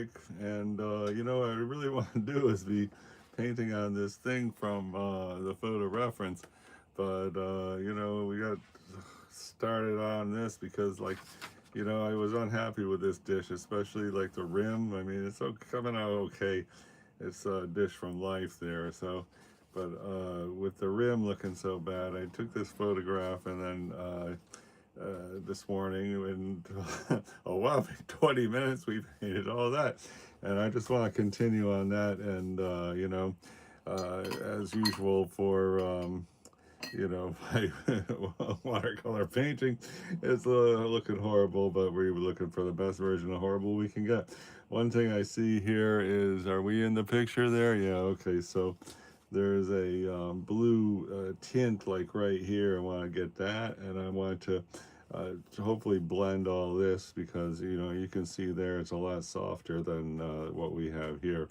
break, and you know, what I really want to do is be painting on this thing from the photo reference, but you know, we got started on this because, like, you know, I was unhappy with this dish, especially like the rim. I mean, coming out okay. It's a dish from life there, so. But with the rim looking so bad, I took this photograph and then this morning in a whopping 20 minutes we painted all that, and I just want to continue on that, and you know, as usual for you know, my watercolor painting is looking horrible, but we were looking for the best version of horrible we can get. One thing I see here is, are we in the picture there? Yeah, okay, so there's a blue tint like right here. I want to get that, and I want to hopefully blend all this, because you know, you can see there it's a lot softer than what we have here.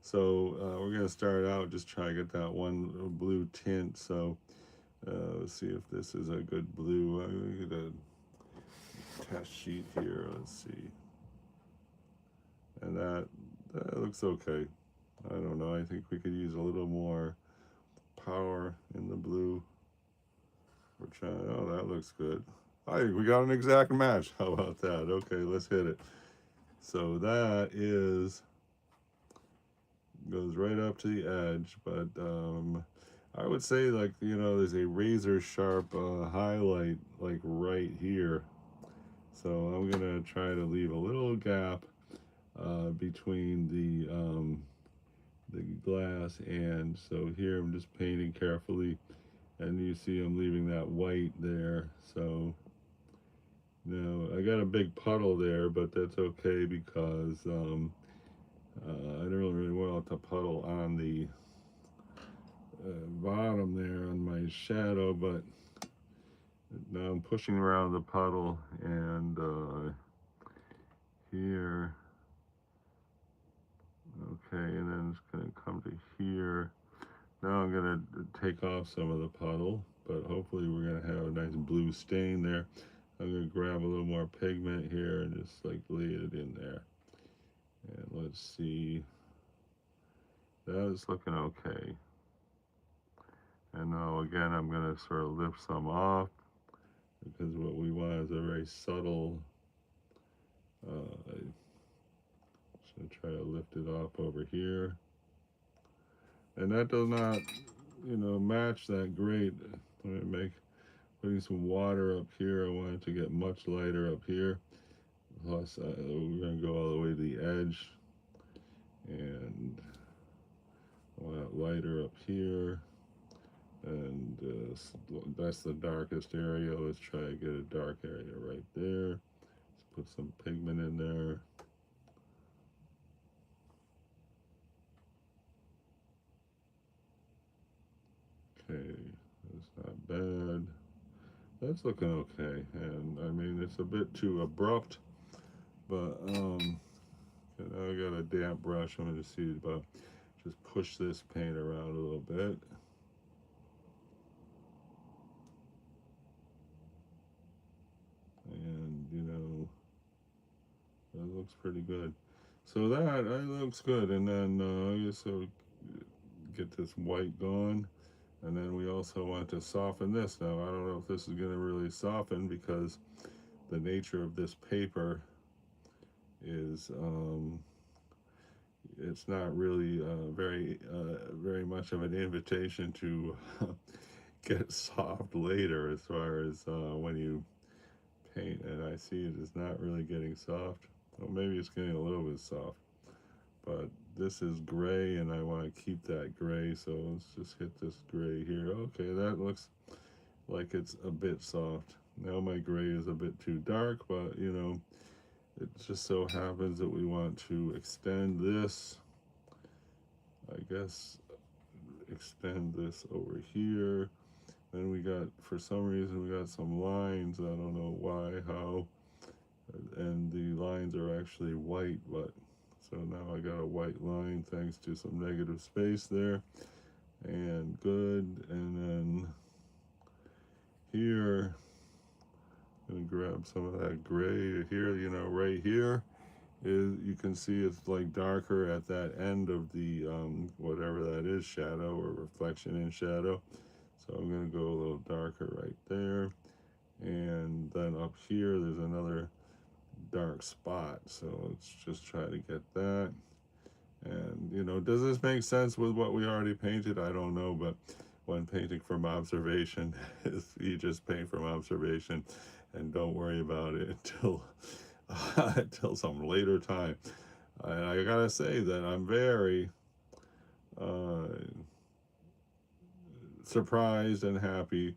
So we're going to start out just try to get that one blue tint. So let's see if this is a good blue. I'm going to get a test sheet here. Let's see. And that looks okay. I don't know. I think we could use a little more power in the blue. We're trying. Oh, that looks good. Hi, we got an exact match. How about that? Okay, let's hit it. So that is goes right up to the edge, but I would say, like, you know, there's a razor sharp highlight like right here. So I'm gonna try to leave a little gap between the glass, and so here I'm just painting carefully, and you see I'm leaving that white there. So now I got a big puddle there, but that's okay because I don't really want to puddle on the bottom there on my shadow, but now I'm pushing around the puddle, and here, okay, and then it's going to come to here. Now I'm going to take off some of the puddle, but hopefully we're going to have a nice blue stain there. I'm going to grab a little more pigment here and just like lay it in there. And let's see, that is looking okay. And now again, I'm going to sort of lift some off, because what we want is a very subtle, I'm just going to try to lift it off over here. And that does not, you know, match that great. Let me putting some water up here. I want it to get much lighter up here. Plus, we're going to go all the way to the edge, and I want it lighter up here. And that's the darkest area. Let's try to get a dark area right there. Let's put some pigment in there. Okay, that's not bad. That's looking okay. And I mean, it's a bit too abrupt, but now I got a damp brush. I'm going to see about just push this paint around a little bit. And you know, that looks pretty good. So that looks good. And then I guess I'll get this white going. And then we also want to soften this. Now, I don't know if this is going to really soften, because the nature of this paper is it's not really very much of an invitation to get soft later, as far as when you paint. And I see it is not really getting soft. Well, maybe it's getting a little bit soft, but this is gray, and I want to keep that gray. So let's just hit this gray here. Okay, that looks like it's a bit soft. Now my gray is a bit too dark, but you know, it just so happens that we want to extend this. I guess extend this over here. Then we got, for some reason, we got some lines. I don't know why, how, and the lines are actually white, but so now I got a white line thanks to some negative space there, and good. And then here, I'm gonna grab some of that gray here, you know, right here, is, you can see it's like darker at that end of the whatever that is, shadow or reflection in shadow. So I'm going to go a little darker right there, and then up here there's another dark spot, so let's just try to get that. And does this make sense with what we already painted? I don't know, but when painting from observation, you just paint from observation and don't worry about it until until some later time. I gotta say that I'm very uh, surprised and happy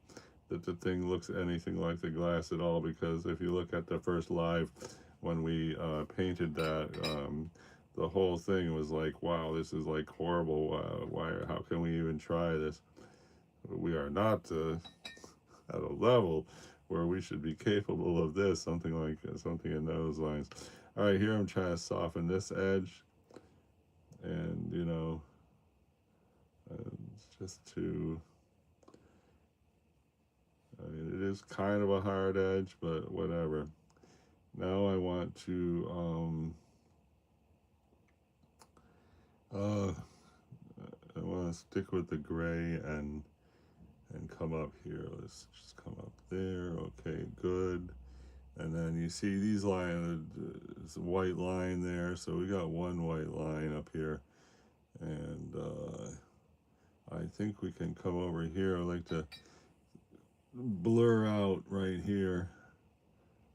that the thing looks anything like the glass at all, because if you look at the first live when we painted that, the whole thing was like, wow, this is like horrible. Why? How can we even try this? We are not at a level where we should be capable of this. Something like something in those lines. All right, here I'm trying to soften this edge, and just to. I mean, it is kind of a hard edge, but whatever. Now I want to uh, I want to stick with the gray and come up here. Let's just come up there. Okay, good. And then you see these lines, it's a white line there. So we got one white line up here, and I think we can come over here. I like to blur out right here.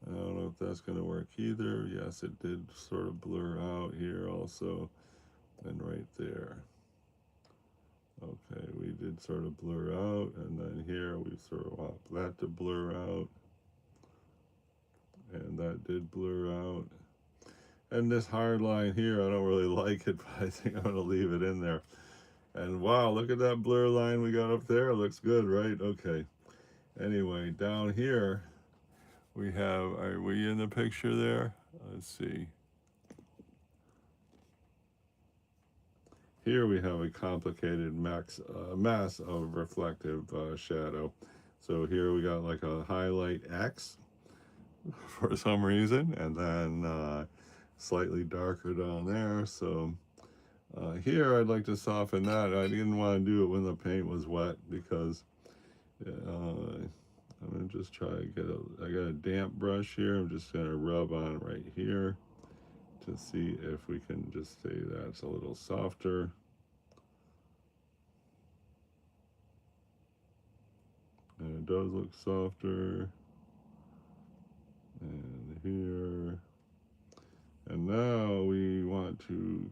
I don't know if that's going to work either. Yes, it did sort of blur out here also, and right there. Okay, we did sort of blur out, and then here we sort of want that to blur out, and that did blur out. And this hard line here, I don't really like it, but I think I'm going to leave it in there. And wow, look at that blur line we got up there. It looks good, right? Okay. Anyway, down here, we have, are we in the picture there? Let's see. Here we have a complicated mass of reflective shadow. So here we got like a highlight X for some reason, and then slightly darker down there. So here I'd like to soften that. I didn't want to do it when the paint was wet, because I'm going to just try to get I got a damp brush here. I'm just going to rub on right here to see if we can just say that's a little softer. And it does look softer. And here. And now we want to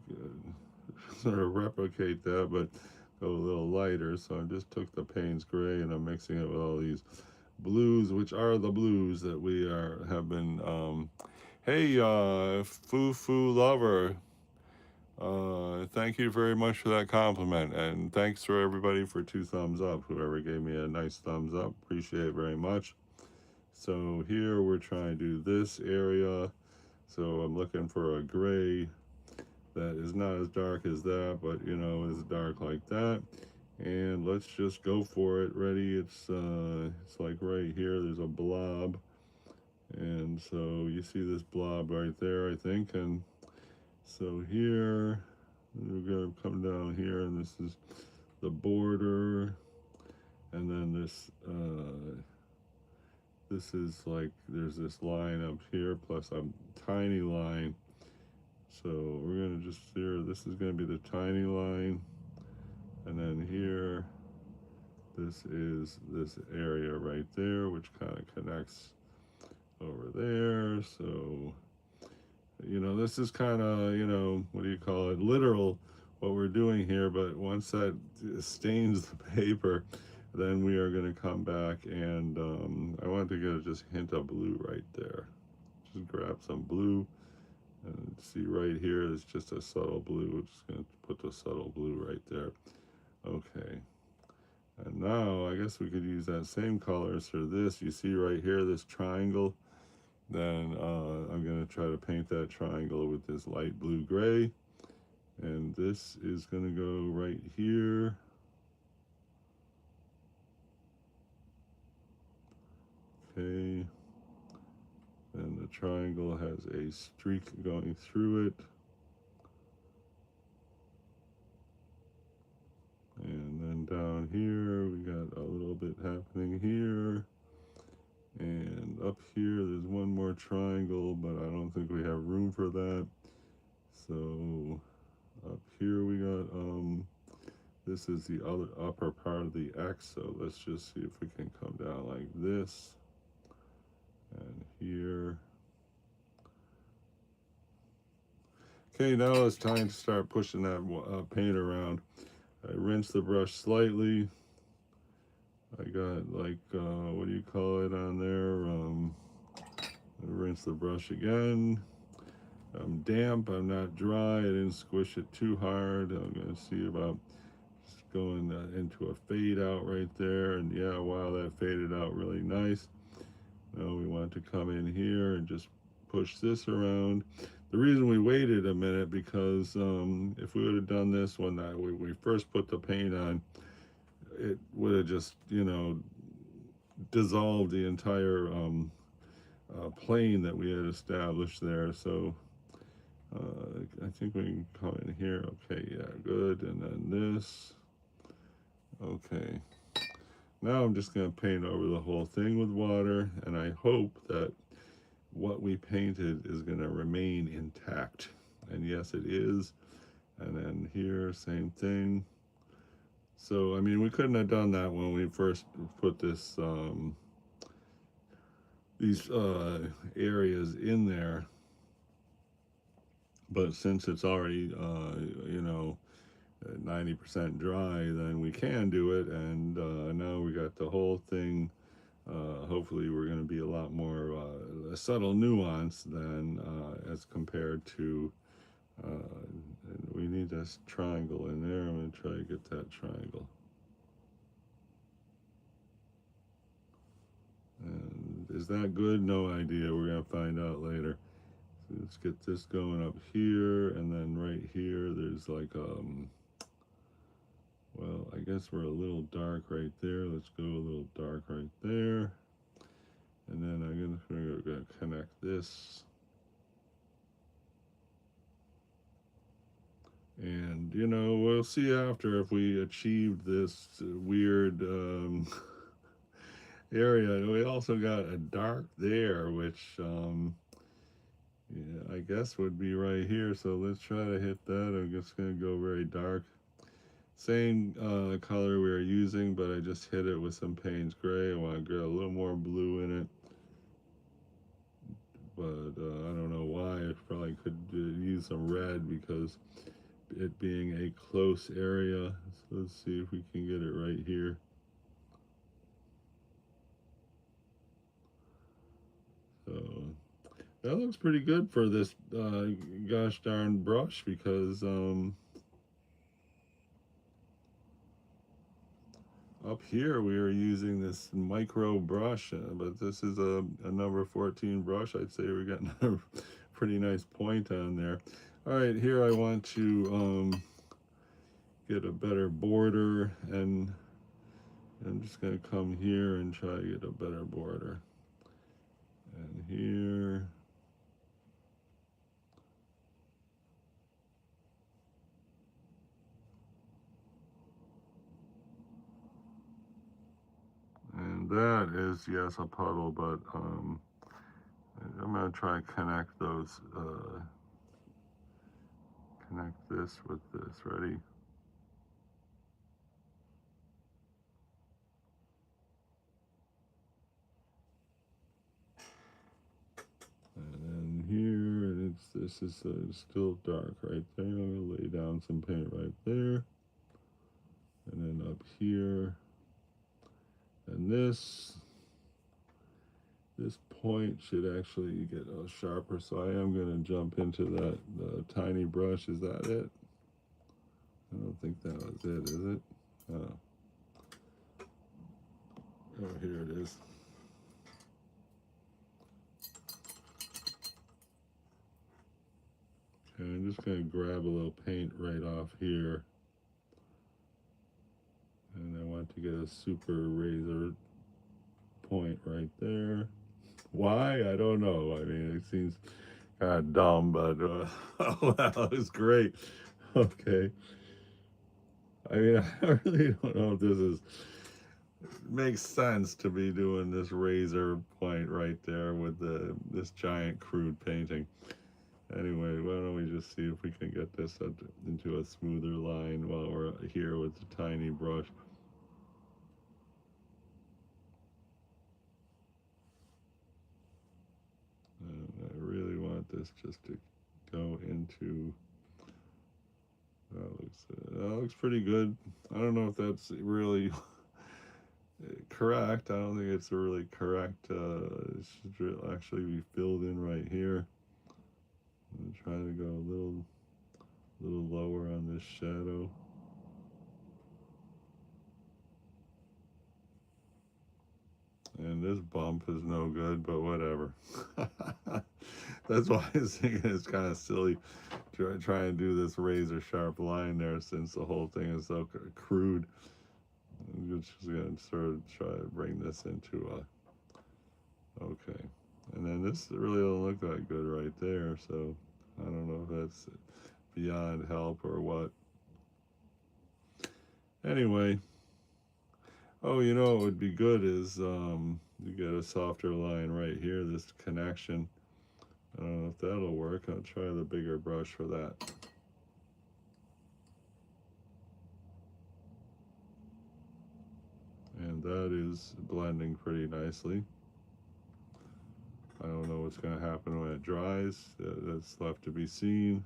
sort of replicate that, but go a little lighter. So I just took the Payne's Gray and I'm mixing it with all these blues, which are the blues that we have been. Hey, Foo Lover. Thank you very much for that compliment, and thanks for everybody for 2 thumbs up. Whoever gave me a nice thumbs up, appreciate it very much. So here we're trying to do this area. So I'm looking for a gray that is not as dark as that, but is dark like that. And let's just go for it. Ready? It's like right here. There's a blob, and so you see this blob right there, I think. And so here we're gonna come down here, and this is the border, and then this is like, there's this line up here plus a tiny line. So we're gonna just here, this is gonna be the tiny line, and then here this is this area right there, which kind of connects over there. So this is kind of, what do you call it, literal what we're doing here. But once that stains the paper, then we are going to come back, and I want to get just a hint of blue right there. Just grab some blue, and see right here, it's just a subtle blue. We're just going to put the subtle blue right there. Okay. And now I guess we could use that same colors for this. You see right here, this triangle. Then I'm going to try to paint that triangle with this light blue gray. And this is going to go right here. Okay. And The triangle has a streak going through it. And then down here, we got a little bit happening here. And up here, there's one more triangle, but I don't think we have room for that. So up here we got, this is the other upper part of the X. So let's just see if we can come down like this. And here. Okay, now it's time to start pushing that paint around. I rinse the brush slightly. I got like, what do you call it on there? I rinse the brush again. I'm damp, I'm not dry, I didn't squish it too hard. I'm gonna see about just going into a fade out right there. And yeah, wow, that faded out really nice. Now we want to come in here and just push this around. The reason we waited a minute because if we would have done this when we first put the paint on, it would have just, you know, dissolved the entire plane that we had established there. So I think we can come in here. Okay, yeah, good. And then this. Okay. Now I'm just going to paint over the whole thing with water, and I hope that what we painted is going to remain intact. And yes, it is. And then here, same thing. So, I mean, we couldn't have done that when we first put this, these areas in there. But since it's already, you know, 90% dry, then we can do it. And now we got the whole thing. Hopefully we're going to be a lot more subtle nuance than as compared to, we need this triangle in there. I'm going to try to get that triangle. And is that good? No idea. We're going to find out later. So let's get this going up here, and then right here there's like, well, I guess we're a little dark right there. Let's go a little dark right there. And then I'm going to connect this. And, you know, we'll see after if we achieved this weird area. We also got a dark there, which, yeah, I guess would be right here. So let's try to hit that. I'm just going to go very dark. Same color we were using, but I just hit it with some Payne's Gray. I want to get a little more blue in it. But I don't know why. I probably could use some red because it being a close area. So let's see if we can get it right here. So that looks pretty good for this gosh darn brush because up here we are using this micro brush, but this is a number 14 brush. I'd say we're getting a pretty nice point on there. All right, here I want to get a better border, and I'm just going to come here and try to get a better border. And here. And that is, yes, a puddle, but I'm going to try and connect those, connect this with this. Ready? And then here, this is still dark right there. I'm going to lay down some paint right there. And then up here. And this point should actually get sharper, so I am going to jump into that tiny brush. Is that it? I don't think that was it, is it? Oh, here it is. Okay, I'm just going to grab a little paint right off here. And I want to get a super razor point right there. Why? I don't know. I mean, it seems kind of dumb, but oh, that was great. Okay. I mean, I really don't know if this is makes sense to be doing this razor point right there with this giant crude painting. Anyway, why don't we just see if we can get this into a smoother line while we're here with the tiny brush. And I really want this just to go into. That looks pretty good. I don't know if that's really correct. I don't think it's really correct. It should actually be filled in right here. I'm trying to go a little lower on this shadow. And this bump is no good, but whatever. That's why I was thinking it's kind of silly trying to do this razor sharp line there, since the whole thing is so crude. I'm just going to sort of try to bring this into a, okay. And then this really don't look that good right there, so I don't know if that's beyond help or what. Anyway, oh, you know what would be good is you get a softer line right here, this connection. I don't know if that'll work. I'll try the bigger brush for that. And that is blending pretty nicely. I don't know what's going to happen when it dries. That's left to be seen.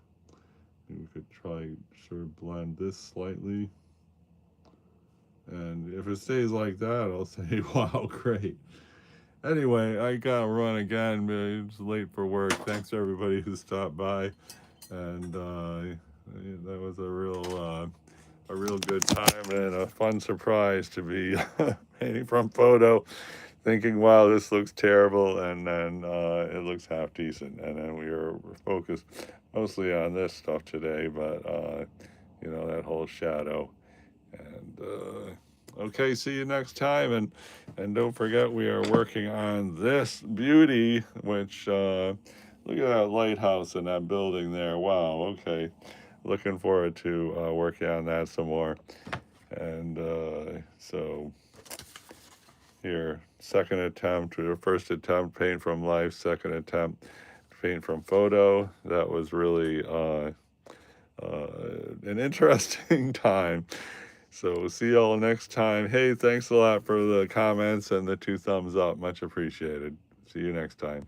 We could try sort of blend this slightly. And if it stays like that, I'll say, wow, great. Anyway, I gotta run again, but it's late for work. Thanks to everybody who stopped by. And that was a real good time and a fun surprise to be painting from photo, thinking, wow, this looks terrible, and then it looks half decent. And then we were focused mostly on this stuff today, but you know, that whole shadow. And okay, see you next time, and don't forget we are working on this beauty, which look at that lighthouse and that building there. Wow. Okay, looking forward to working on that some more. And so here, second attempt or first attempt paint from life, second attempt paint from photo. That was really an interesting time. So see y'all next time. Hey, thanks a lot for the comments and the 2 thumbs up. Much appreciated. See you next time.